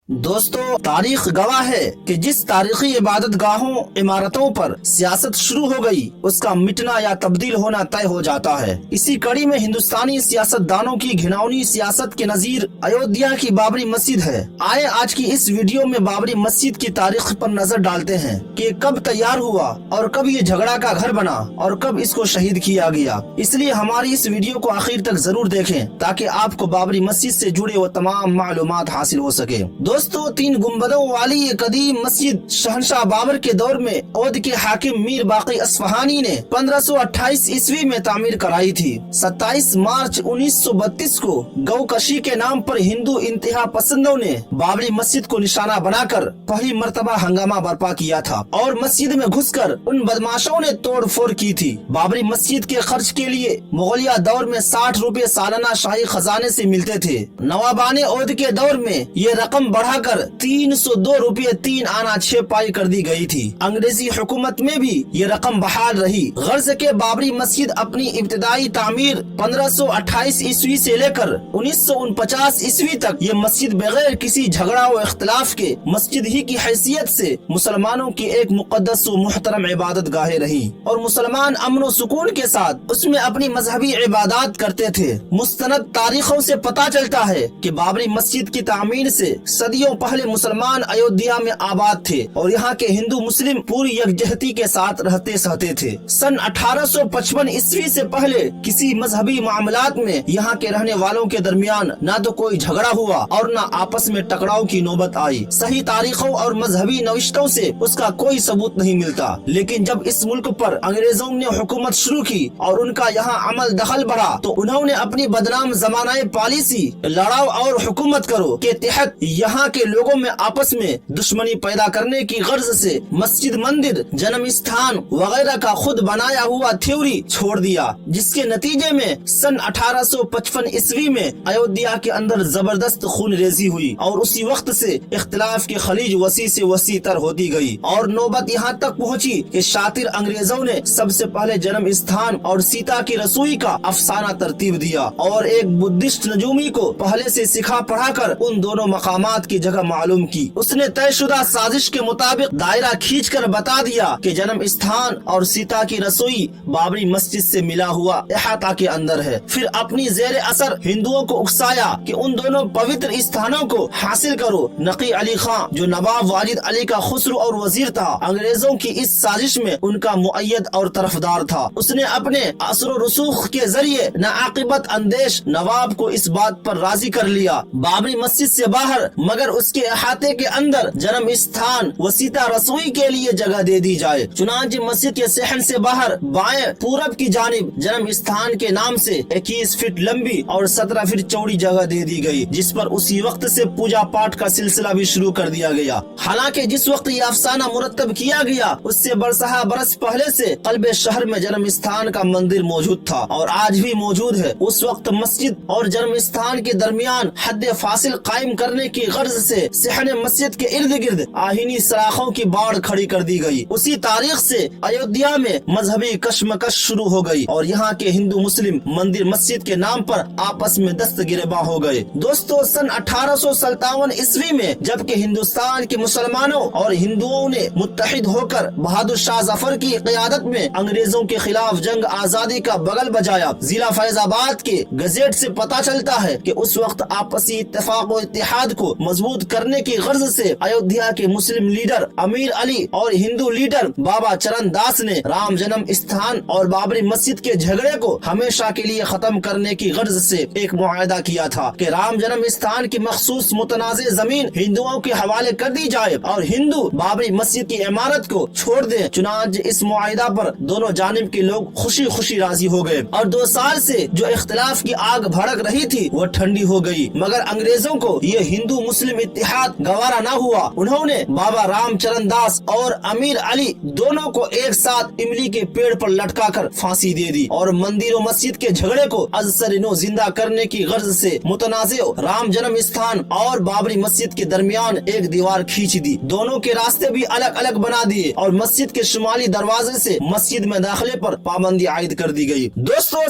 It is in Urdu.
دوستو، تاریخ گواہ ہے کہ جس تاریخی عبادت گاہوں عمارتوں پر سیاست شروع ہو گئی اس کا مٹنا یا تبدیل ہونا طے ہو جاتا ہے۔ اسی کڑی میں ہندوستانی سیاست دانوں کی گھناؤنی سیاست کے نظیر ایودھیا کی بابری مسجد ہے۔ آئے آج کی اس ویڈیو میں بابری مسجد کی تاریخ پر نظر ڈالتے ہیں کہ کب تیار ہوا اور کب یہ جھگڑا کا گھر بنا اور کب اس کو شہید کیا گیا۔ اس لیے ہماری اس ویڈیو کو آخر تک ضرور دیکھیں تاکہ آپ کو بابری مسجد سے جڑے وہ تمام معلومات حاصل ہو سکے۔ دوستو، 3 گنبدوں والی یہ قدیم مسجد شہنشاہ بابر کے دور میں اودھ کے حاکم میر باقی اصفہانی نے 1528 عیسوی میں تعمیر کرائی تھی۔ 27 مارچ 1932 کو گو کشی کے نام پر ہندو انتہا پسندوں نے بابری مسجد کو نشانہ بنا کر پہلی مرتبہ ہنگامہ برپا کیا تھا اور مسجد میں گھس کر ان بدماشوں نے توڑ پھوڑ کی تھی۔ بابری مسجد کے خرچ کے لیے مغلیہ دور میں 60 روپے سالانہ شاہی خزانے سے ملتے تھے۔ نوابان اودھ کے دور میں یہ رقم بڑھا کر 302 روپے 3 آنا 6 پائی کر دی گئی تھی۔ انگریزی حکومت میں بھی یہ رقم بحال رہی۔ غرض کہ بابری مسجد اپنی ابتدائی تعمیر 1528 عیسوی سے لے کر 1949 عیسوی تک یہ مسجد بغیر کسی جھگڑا و اختلاف کے مسجد ہی کی حیثیت سے مسلمانوں کی ایک مقدس و محترم عبادت گاہ رہی اور مسلمان امن و سکون کے ساتھ اس میں اپنی مذہبی عبادات کرتے تھے۔ مستند تاریخوں سے پتہ چلتا ہے کہ بابری مسجد کی تعمیر سے صدیوں پہلے مسلمان ایودھیا میں آباد تھے اور یہاں کے ہندو مسلم پوری یکجہتی کے ساتھ رہتے سہتے تھے۔ سن 1855 عیسوی سے پہلے کسی مذہبی معاملات میں یہاں کے رہنے والوں کے درمیان نہ تو کوئی جھگڑا ہوا اور نہ آپس میں ٹکراؤ کی نوبت آئی۔ صحیح تاریخوں اور مذہبی نوشتوں سے اس کا کوئی ثبوت نہیں ملتا، لیکن جب اس ملک پر انگریزوں نے حکومت شروع کی اور ان کا یہاں عمل دخل بڑھا تو انہوں نے اپنی بدنام زمانہ پالیسی لڑاؤ اور حکومت کرو کے تحت یہاں کے لوگوں میں آپس میں دشمنی پیدا کرنے کی غرض سے مسجد، مندر، جنم استھان وغیرہ کا خود بنایا ہوا تھیوری چھوڑ دیا، جس کے نتیجے میں سن 1855 عیسوی میں ایودھیا کے اندر زبردست خون ریزی ہوئی اور اسی وقت سے اختلاف کی خلیج وسیع سے وسیع تر ہوتی گئی اور نوبت یہاں تک پہنچی کہ شاطر انگریزوں نے سب سے پہلے جنم استھان اور سیتا کی رسوئی کا افسانہ ترتیب دیا اور ایک بدھسٹ نجومی کو پہلے سے سکھا پڑھا کر ان دونوں مقامات کی جگہ معلوم کی۔ اس نے طے شدہ سازش کے مطابق دائرہ کھینچ کر بتا دیا کہ جنم استھان اور سیتا کی رسوئی بابری مسجد سے ملا ہوا احاطہ کے اندر ہے۔ پھر اپنی زیر اثر ہندوؤں کو اکسایا کہ ان دونوں پوتر استھانوں کو حاصل کرو۔ نقی علی خان جو نواب واجد علی کا خسرو اور وزیر تھا، انگریزوں کی اس سازش میں ان کا مؤید اور طرفدار تھا۔ اس نے اپنے اثر و رسوخ کے ذریعے ناعاقبت اندیش نواب کو اس بات پر راضی کر لیا بابری مسجد سے باہر مگر اس کے احاطے کے اندر جنم استھان و سیتا رسوئی کے لیے جگہ دے دی جائے۔ چنانچہ مسجد کے صحن سے باہر بائیں پورب کی جانب جنم استھان کے نام سے 21 فٹ لمبی اور 17 فٹ چوڑی جگہ دے دی گئی، جس پر اسی وقت سے پوجا پاٹ کا سلسلہ بھی شروع کر دیا گیا۔ حالانکہ جس وقت یہ افسانہ مرتب کیا گیا اس سے برسہ برس پہلے سے قلب شہر میں جنم استھان کا مندر موجود تھا اور آج بھی موجود ہے۔ اس وقت مسجد اور جنم استھان کے درمیان حد فاصل قائم کرنے کی غرض سے صحن مسجد کے ارد گرد آہینی سلاخوں کی باڑ کھڑی کر دی گئی۔ اسی تاریخ سے ایودھیا میں مذہبی کشمکش شروع ہو گئی اور یہاں کے ہندو مسلم مندر مسجد کے نام پر آپس میں دست گریباں ہو گئے۔ دوستو، سن 1857 عیسوی میں جبکہ ہندوستان کے مسلمانوں اور ہندوؤں نے متحد ہو کر بہادر شاہ ظفر کی قیادت میں انگریزوں کے خلاف جنگ آزادی کا بغل بجایا، ضلع فیض آباد کے گزٹ سے پتہ چلتا ہے کہ اس وقت آپسی اتفاق و اتحاد کو مضبوط کرنے کی غرض سے ایودھیا کے مسلم لیڈر امیر علی اور ہندو لیڈر بابا چرن داس نے رام جنم استھان اور بابری مسجد کے جھگڑے کو ہمیشہ کے لیے ختم کرنے کی غرض سے ایک معاہدہ کیا تھا کہ رام جنم استھان کی مخصوص متنازع زمین ہندوؤں کے حوالے کر دی جائے اور ہندو بابری مسجد کی عمارت کو چھوڑ دیں۔ چنانچہ اس معاہدہ پر دونوں جانب کے لوگ خوشی خوشی راضی ہو گئے اور 2 سال سے جو اختلاف کی آگ بھڑک رہی تھی وہ ٹھنڈی ہو گئی، مگر انگریزوں کو یہ ہندو مسلم اتحاد گوارا نہ ہوا۔ انہوں نے بابا رام چرن داس اور امیر علی دونوں کو ایک ساتھ املی کے پیڑ پر لٹکا کر پھانسی دے دی اور مندر و مسجد کے جھگڑے کو از سر نو زندہ کرنے کی غرض سے متنازع رام جنم استھان اور بابری مسجد کے درمیان ایک دیوار کھینچ دی۔ دونوں کے راستے بھی الگ الگ بنا دیے اور مسجد کے شمالی دروازے سے مسجد میں داخلے پر پابندی عائد کر دی گئی۔ دوستو،